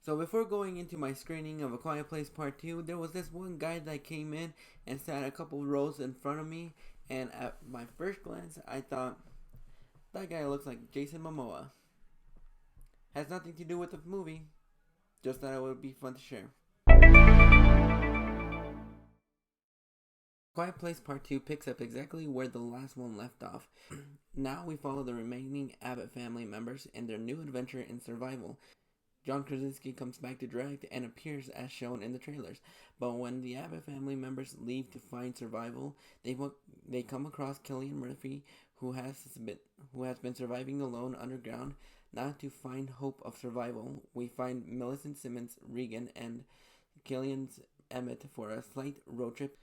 So before going into my screening of A Quiet Place Part 2, there was this one guy that came in and sat a couple rows in front of me, and at my first glance, I thought, that guy looks like Jason Momoa. Has nothing to do with the movie, just thought it would be fun to share. Quiet Place Part 2 picks up exactly where the last one left off. Now we follow the remaining Abbott family members in their new adventure in survival. John Krasinski comes back to direct and appears as shown in the trailers. But when the Abbott family members leave to find survival, they come across Chillian Murphy, who has been surviving alone underground. Now to find hope of survival, we find Millicent, Simmonds, Regan, and Killian's Emmett for a slight road trip.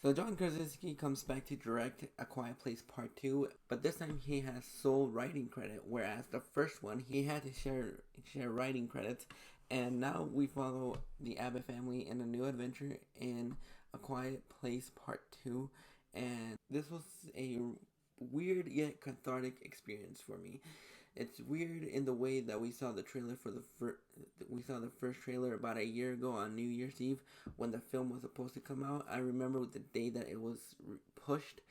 So John Krasinski comes back to direct A Quiet Place Part 2, but this time he has sole writing credit, whereas the first one he had to share writing credits, and now we follow the Abbott family in a new adventure in A Quiet Place Part 2, and this was a weird yet cathartic experience for me. It's weird in the way that we saw the trailer we saw the first trailer about a year ago on New Year's Eve when the film was supposed to come out. I remember the day that it was pushed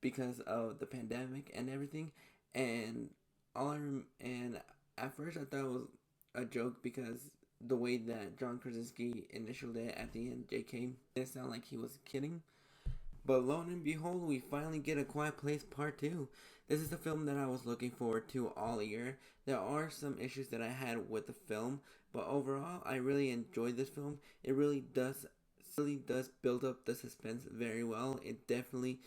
because of the pandemic and everything, and and at first I thought it was a joke because the way that John Krasinski initialed it at the end, JK, it sounded like he was kidding. But lo and behold, we finally get A Quiet Place Part 2. This is the film that I was looking forward to all year. There are some issues that I had with the film, but overall, I really enjoyed this film. It really does build up the suspense very well. It definitely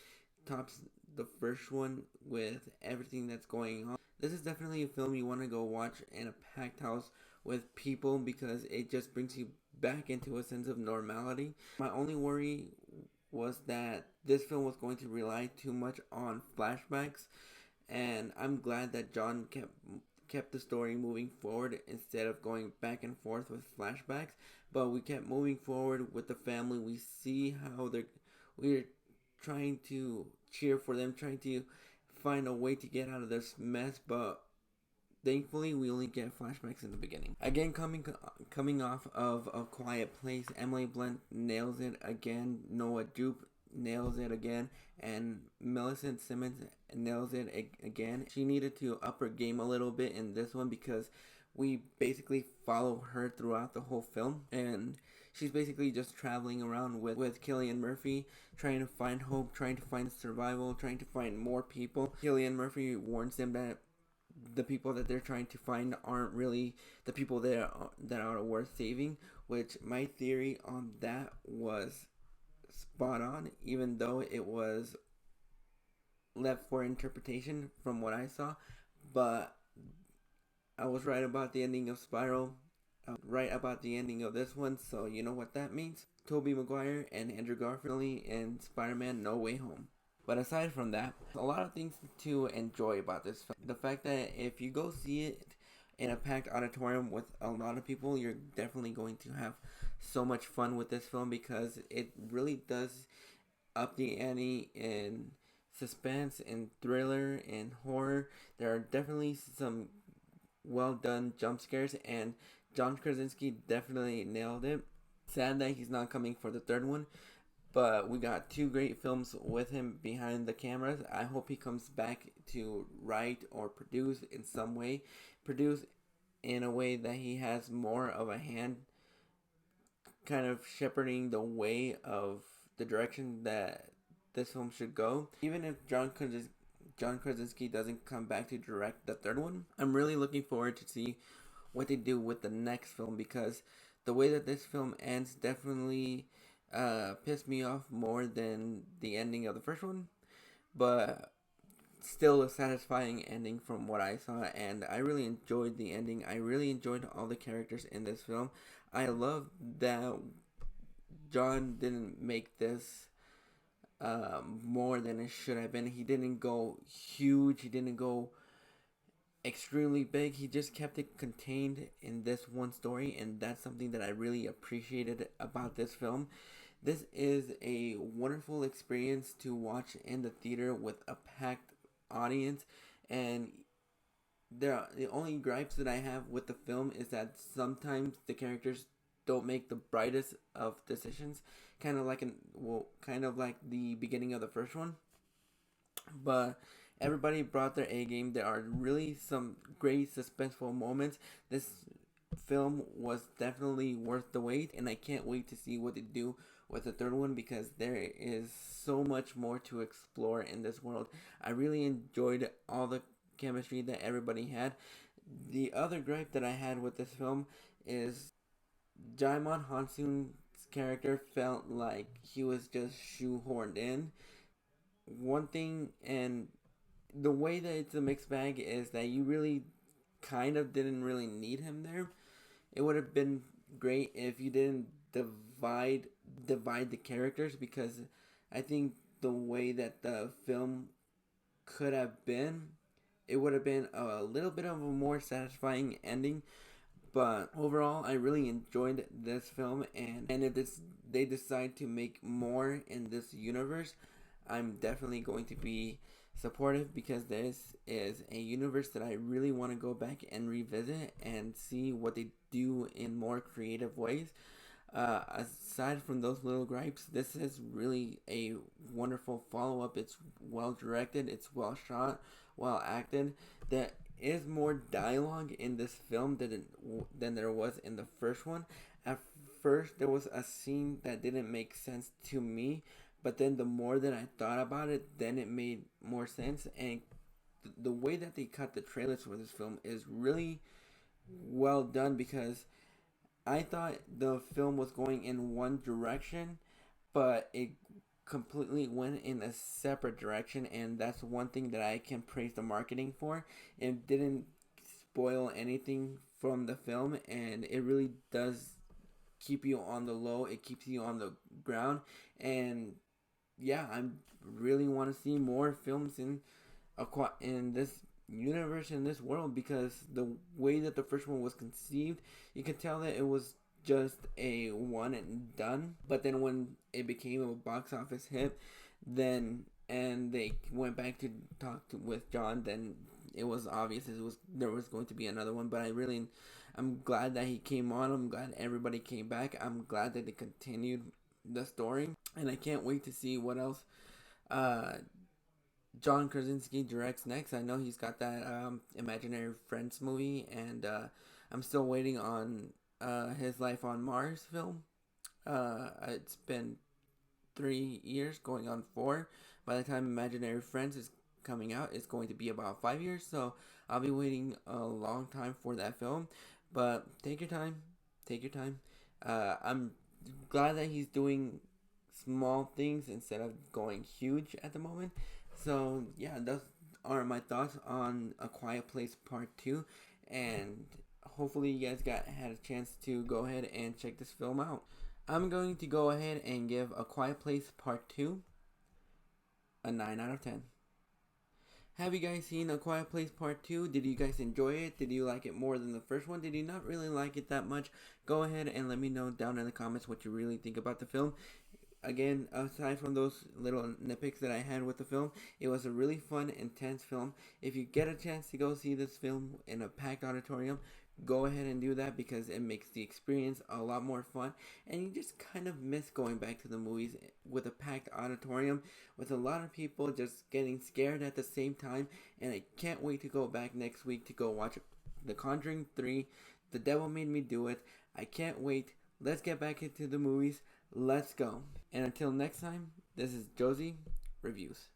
tops the first one with everything that's going on. This is definitely a film you want to go watch in a packed house with people because it just brings you back into a sense of normality. My only worry was that this film was going to rely too much on flashbacks, and I'm glad that John kept the story moving forward instead of going back and forth with flashbacks. But we kept moving forward with the family. We see how we're trying to cheer for them, trying to find a way to get out of this mess, but thankfully, we only get flashbacks in the beginning. Again, coming off of A Quiet Place, Emily Blunt nails it again. Noah Jupe nails it again, and Millicent Simmonds nails it again. She needed to up her game a little bit in this one because we basically follow her throughout the whole film, and she's basically just traveling around with Chillian Murphy, trying to find hope, trying to find survival, trying to find more people. Chillian Murphy warns them that the people that they're trying to find aren't really the people that are worth saving, which my theory on that was spot on, even though it was left for interpretation from what I saw. But I was right about the ending of Spiral, right about the ending of this one, so you know what that means. Tobey Maguire and Andrew Garfield in Spider-Man No Way Home. But aside from that, a lot of things to enjoy about this film. The fact that if you go see it in a packed auditorium with a lot of people, you're definitely going to have so much fun with this film because it really does up the ante in suspense and thriller and horror. There are definitely some well done jump scares, and John Krasinski definitely nailed it. Sad that he's not coming for the third one, but we got two great films with him behind the cameras. I hope he comes back to write or produce in some way. Produce in a way that he has more of a hand kind of shepherding the way of the direction that this film should go. Even if John Krasinski doesn't come back to direct the third one, I'm really looking forward to see what they do with the next film because the way that this film ends definitely pissed me off more than the ending of the first one, but still a satisfying ending from what I saw, and I really enjoyed the ending. I really enjoyed all the characters in this film. I love that John didn't make this more than it should have been. He didn't go huge. He didn't go extremely big. He just kept it contained in this one story, and that's something that I really appreciated about this film. This is a wonderful experience to watch in the theater with a packed audience, and the only gripes that I have with the film is that sometimes the characters don't make the brightest of decisions, kind of like the beginning of the first one. But everybody brought their A game. There are really some great suspenseful moments. This film was definitely worth the wait, and I can't wait to see what they do with the third one because there is so much more to explore in this world. I really enjoyed all the chemistry that everybody had. The other gripe that I had with this film is Jaimon Hansun's character felt like he was just shoehorned in. One thing, and the way that it's a mixed bag is that you really kind of didn't really need him there. It would have been great if you didn't divide the characters, because I think the way that the film could have been, it would have been a little bit of a more satisfying ending. But overall, I really enjoyed this film, and if they decide to make more in this universe, I'm definitely going to be supportive, because this is a universe that I really want to go back and revisit and see what they do in more creative ways. Aside from those little gripes, this is really a wonderful follow-up. It's well directed, it's well shot, well acted. There is more dialogue in this film than there was in the first one. At first, there was a scene that didn't make sense to me, but then the more that I thought about it, then it made more sense. And the way that they cut the trailers for this film is really well done, because I thought the film was going in one direction, but it completely went in a separate direction, and that's one thing that I can praise the marketing for. It didn't spoil anything from the film, and it really does keep you on the low. It keeps you on the ground, and yeah, I really want to see more films in this universe, in this world, because the way that the first one was conceived, you could tell that it was just a one and done. But then when it became a box office hit, then and they went back to with John, then it was obvious there was going to be another one. But I'm glad that he came on. I'm glad everybody came back. I'm glad that they continued the story, and I can't wait to see what else John Krasinski directs next. I know he's got that Imaginary Friends movie, and I'm still waiting on his Life on Mars film. It's been 3 years, going on 4. By the time Imaginary Friends is coming out, it's going to be about 5 years, so I'll be waiting a long time for that film. But take your time. I'm glad that he's doing small things instead of going huge at the moment. So yeah, those are my thoughts on A Quiet Place Part 2, and hopefully you guys had a chance to go ahead and check this film out. I'm going to go ahead and give A Quiet Place Part 2 a 9 out of 10. Have you guys seen A Quiet Place Part 2? Did you guys enjoy it? Did you like it more than the first one? Did you not really like it that much? Go ahead and let me know down in the comments what you really think about the film. Again, aside from those little nitpicks that I had with the film, it was a really fun, intense film. If you get a chance to go see this film in a packed auditorium, go ahead and do that, because it makes the experience a lot more fun, and you just kind of miss going back to the movies with a packed auditorium with a lot of people just getting scared at the same time. And I can't wait to go back next week to go watch The Conjuring 3, The Devil Made Me Do It. I can't wait. Let's get back into the movies. Let's go. And until next time, this is Josie Reviews.